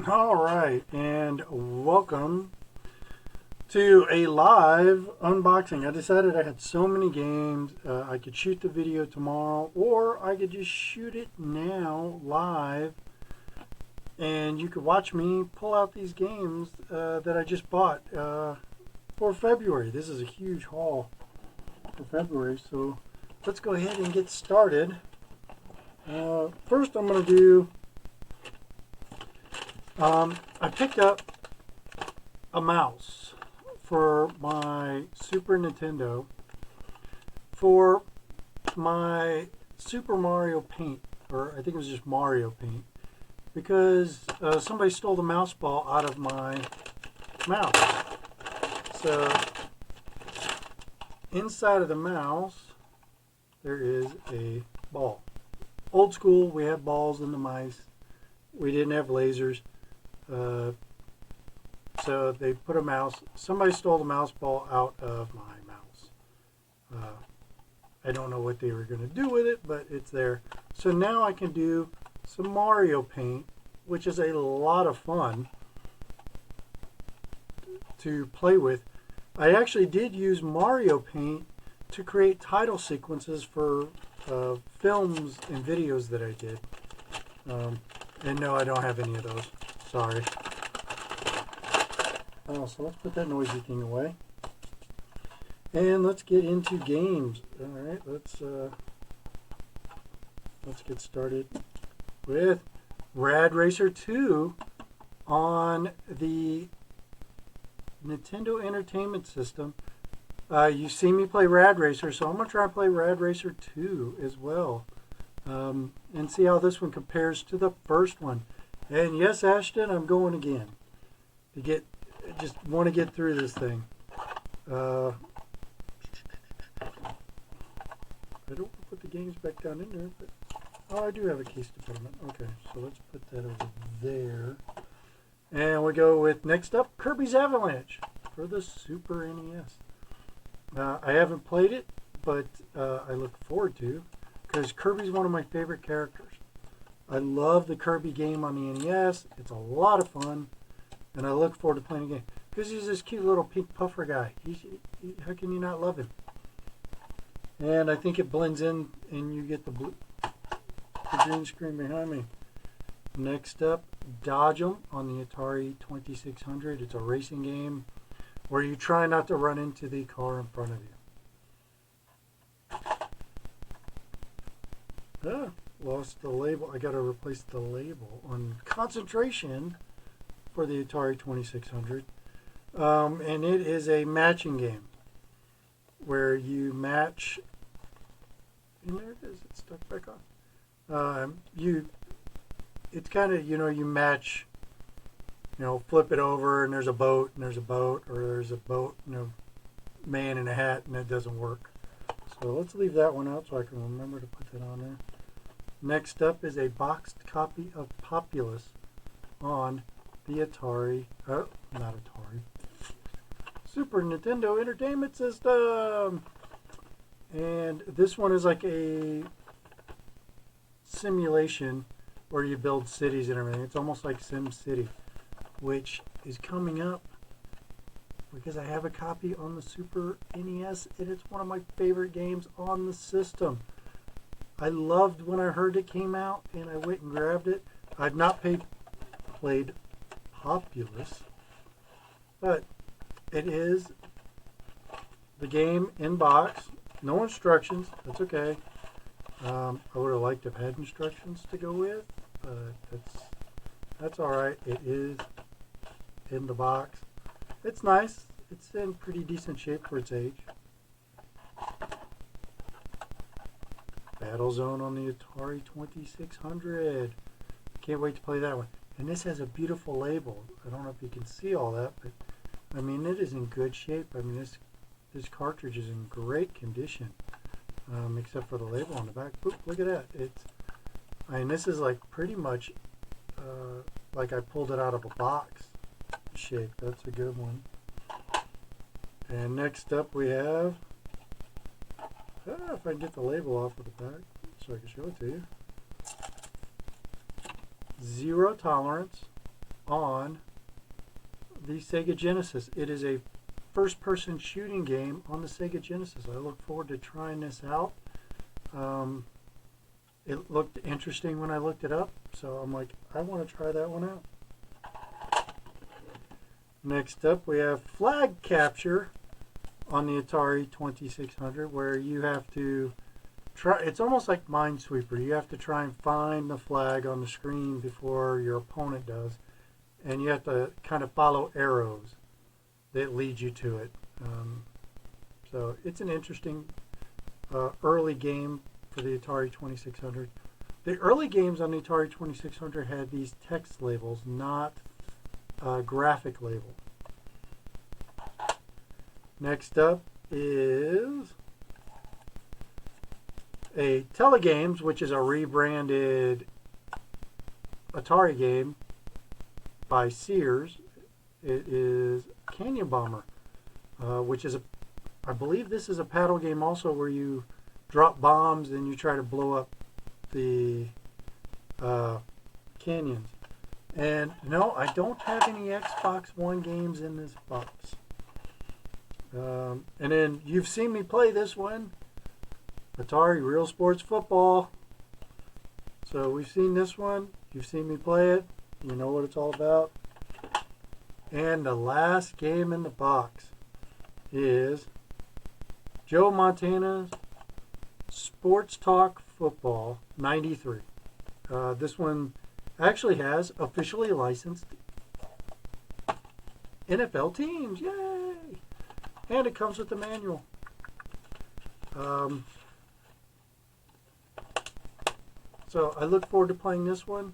All right, and welcome to a live unboxing. I decided I had so many games, I could shoot the video tomorrow, or I could just shoot it now live, and you could watch me pull out these games that I just bought for February. This is a huge haul for February, so let's go ahead and get started. First, I'm going to do I picked up a mouse for my Super Nintendo for my Super Mario Paint, or I think it was just Mario Paint, because somebody stole the mouse ball out of my mouse. So inside of the mouse there is a ball. Old school, we had balls in the mice. We didn't have lasers. So they put a mouse. Somebody stole the mouse ball out of my mouse. I don't know what they were going to do with it, but it's there. So now I can do some Mario Paint, which is a lot of fun to play with. I actually did use Mario Paint to create title sequences for films and videos that I did. And no, I don't have any of those. Sorry. So let's put that noisy thing away. And let's get into games. Alright, let's get started with Rad Racer 2 on the Nintendo Entertainment System. You see me play Rad Racer, so I'm going to try and play Rad Racer 2 as well. And see how this one compares to the first one. And yes, Ashton, I'm going again. Just want to get through this thing. I don't want to put the games back down in there, but oh, I do have a case to put them in. Okay, so let's put that over there. And we go with, next up, Kirby's Avalanche for the Super NES. I haven't played it, but I look forward to, because Kirby's one of my favorite characters. I love the Kirby game on the NES. It's a lot of fun, and I look forward to playing the game. Because he's this cute little pink puffer guy. How can you not love him? And I think it blends in, and you get the green screen behind me. Next up, Dodge 'em on the Atari 2600. It's a racing game where you try not to run into the car in front of you. Lost the label. I got to replace the label on Concentration for the Atari 2600. And it is a matching game where you match. And there it is. It's stuck back on. It's kind of, you match, flip it over and there's a boat and there's a boat, or there's a boat, man in a hat, and it doesn't work. So let's leave that one out so I can remember to put that on there. Next up is a boxed copy of Populous on the Atari, not Atari, Super Nintendo Entertainment System. And this one is like a simulation where you build cities and everything. It's almost like Sim City, which is coming up because I have a copy on the Super NES, and it's one of my favorite games on the system. I loved when I heard it came out, and I went and grabbed it. I've not played Populous, but it is the game in box. No instructions. That's okay. I would have liked to have had instructions to go with, but that's all right. It is in the box. It's nice. It's in pretty decent shape for its age. Battlezone on the Atari 2600. Can't wait to play that one. And this has a beautiful label. I don't know if you can see all that, but I mean, it is in good shape. I mean, this cartridge is in great condition, except for the label on the back. Oop, look at that. This is like pretty much like I pulled it out of a box shape. That's a good one. And next up we have, if I can get the label off of the back so I can show it to you. Zero Tolerance on the Sega Genesis. It is a first-person shooting game on the Sega Genesis. I look forward to trying this out. It looked interesting when I looked it up, so I'm like, I want to try that one out. Next up, we have Flag Capture on the Atari 2600, where you have to try. It's almost like Minesweeper. You have to try and find the flag on the screen before your opponent does, and you have to kind of follow arrows that lead you to it. So it's an interesting early game for the Atari 2600. The early games on the Atari 2600 had these text labels, not graphic label. Next up is a Telegames, which is a rebranded Atari game by Sears. It is Canyon Bomber, which is I believe this is a paddle game also, where you drop bombs and you try to blow up the canyons. And no, I don't have any Xbox One games in this box. And then you've seen me play this one, Atari Real Sports Football. So we've seen this one. You've seen me play it. You know what it's all about. And the last game in the box is Joe Montana's Sports Talk Football 93. This one actually has officially licensed NFL teams. Yay! And it comes with the manual. So I look forward to playing this one.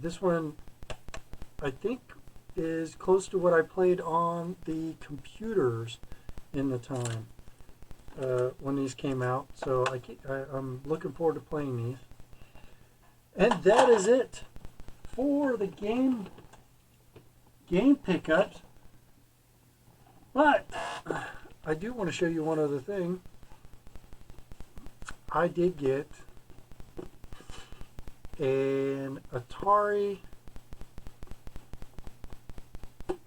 This one, I think, is close to what I played on the computers in the time when these came out. So I'm looking forward to playing these. And that is it for the game pickups. But I do want to show you one other thing. I did get an Atari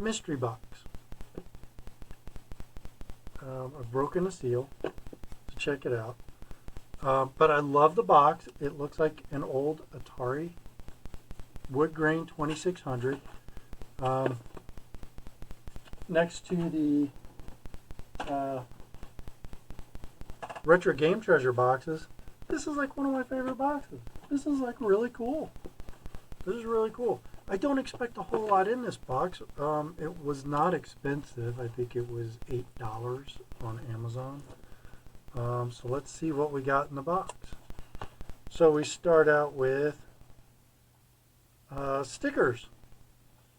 mystery box. I've broken the seal to check it out. But I love the box. It looks like an old Atari wood grain 2600. Next to the retro game treasure boxes, this is like one of my favorite boxes. This is like really cool. This is really cool. I don't expect a whole lot in this box. It was not expensive. I think it was $8 on Amazon. So let's see what we got in the box. So we start out with stickers.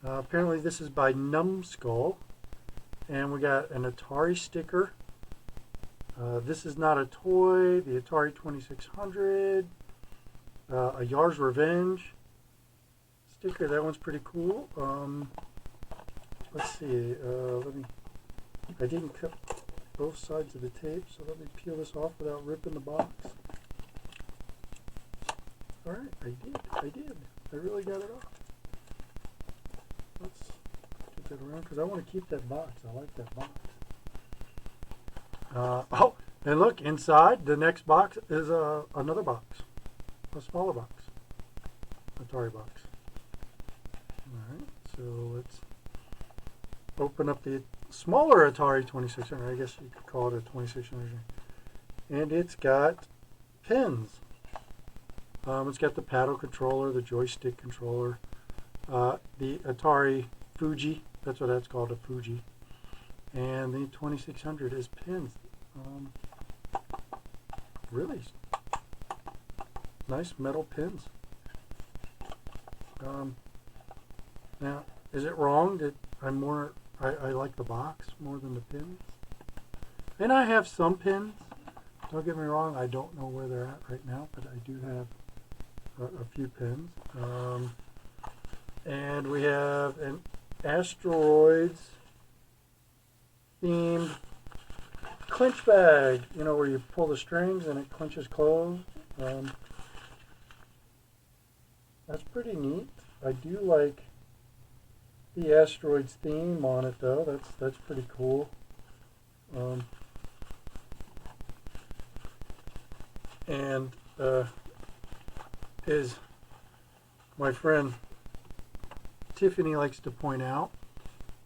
Apparently this is by Numbskull. And we got an Atari sticker. This is not a toy. The Atari 2600. A Yar's Revenge sticker. That one's pretty cool. Let's see. I didn't cut both sides of the tape, so let me peel this off without ripping the box. Alright, I did. I really got it off. Let's get that around, because I want to keep that box. I like that box. Oh, and look, inside the next box is another box. A smaller box. Atari box. Alright, so let's open up the smaller Atari 2600. I guess you could call it a 2600. And it's got pins. It's got the paddle controller, the joystick controller, the Atari Fuji. That's what that's called, a Fuji. And the 2600 is pins. Really nice metal pins. Now, is it wrong that I like the box more than the pins? And I have some pins. Don't get me wrong, I don't know where they're at right now, but I do have a few pins. And we have an asteroids themed clinch bag, you know, where you pull the strings and it clinches closed. That's pretty neat. I do like the asteroids theme on it though. That's pretty cool. And as my friend Tiffany likes to point out,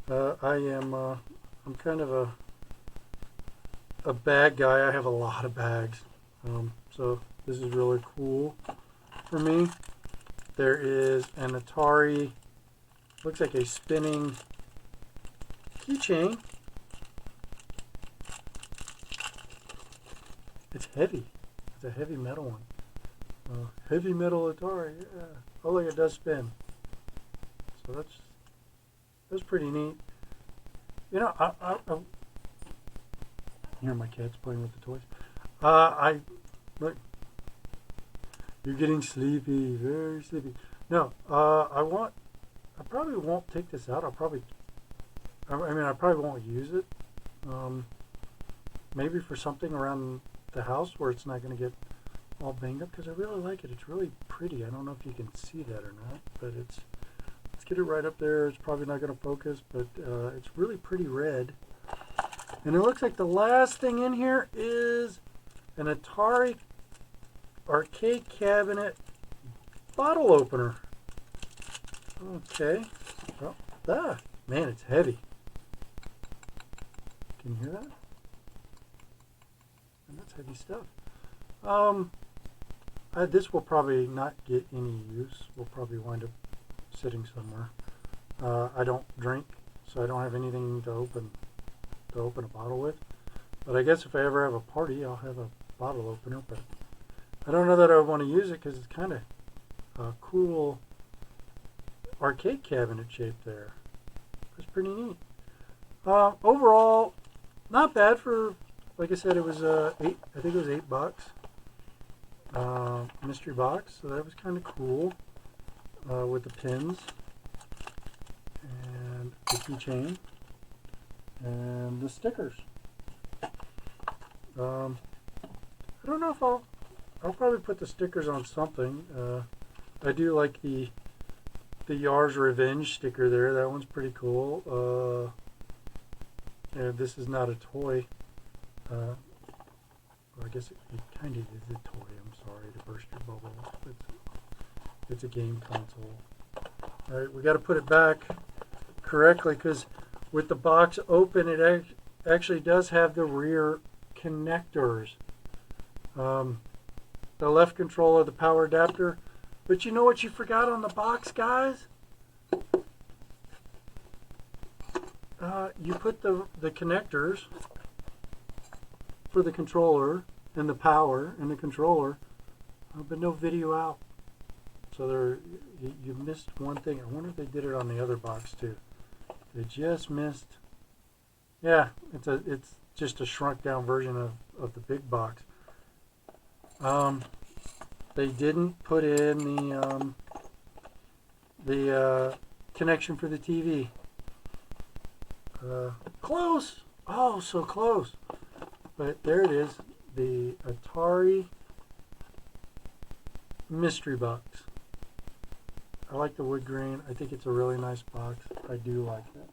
I'm kind of a bag guy. I have a lot of bags, so this is really cool for me. There is an Atari, looks like a spinning keychain. It's heavy. It's a heavy metal one. Heavy metal Atari. Yeah. Oh, look, it does spin. So that's pretty neat. You know, I hear my cats playing with the toys. Look, you're getting sleepy, very sleepy. No, I probably won't take this out. I probably won't use it. Maybe for something around the house where it's not going to get all banged up, because I really like it. It's really pretty. I don't know if you can see that or not, but let's get it right up there. It's probably not going to focus, but it's really pretty red. And it looks like the last thing in here is an Atari arcade cabinet bottle opener. Okay. Well, man, it's heavy. Can you hear that? And that's heavy stuff. This will probably not get any use. We'll probably wind up sitting somewhere. I don't drink, so I don't have anything to open a bottle with. But I guess if I ever have a party, I'll have a bottle opener. But I don't know that I want to use it because it's kind of a cool arcade cabinet shape there. It's pretty neat. Overall, not bad for, like I said, it was I think it was $8. Mystery box, so that was kind of cool with the pins and the keychain and the stickers. I don't know if I'll probably put the stickers on something. I do like the Yar's Revenge sticker there. That one's pretty cool. And this is not a toy. Well, I guess it kind of is a toy. I'm sorry to burst your bubble. It's a game console. All right, we got to put it back correctly because with the box open, it actually does have the rear connectors. The left controller, the power adapter. But you know what you forgot on the box, guys? You put the connectors for the controller and the power and the controller, but no video out. So you missed one thing. I wonder if they did it on the other box too. They just missed. Yeah, it's just a shrunk down version of the big box. They didn't put in the connection for the TV. Close. Oh, so close. But there it is, the Atari mystery box. I like the wood grain. I think it's a really nice box. I do like that.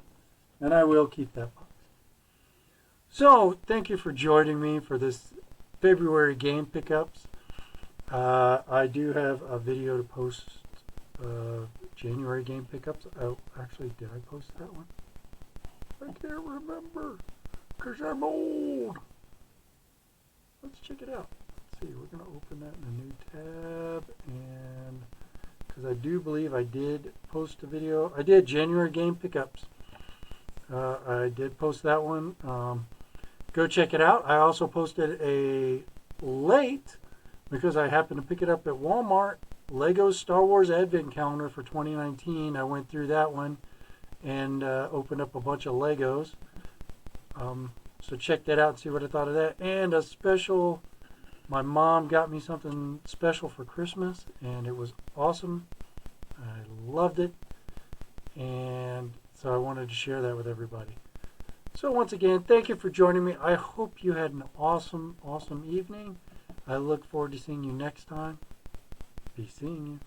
And I will keep that box. So, thank you for joining me for this February game pickups. I do have a video to post January game pickups. Oh, actually, did I post that one? I can't remember because I'm old. Let's check it out. Let's see, we're going to open that in a new tab, and because I do believe I did post a video. I did January game pickups. I did post that one. Go check it out. I also posted a late, because I happened to pick it up at Walmart, Lego Star Wars Advent Calendar for 2019. I went through that one and opened up a bunch of Legos. So check that out and see what I thought of that. And a special, my mom got me something special for Christmas, and it was awesome. I loved it. And so I wanted to share that with everybody. So once again, thank you for joining me. I hope you had an awesome, awesome evening. I look forward to seeing you next time. Be seeing you.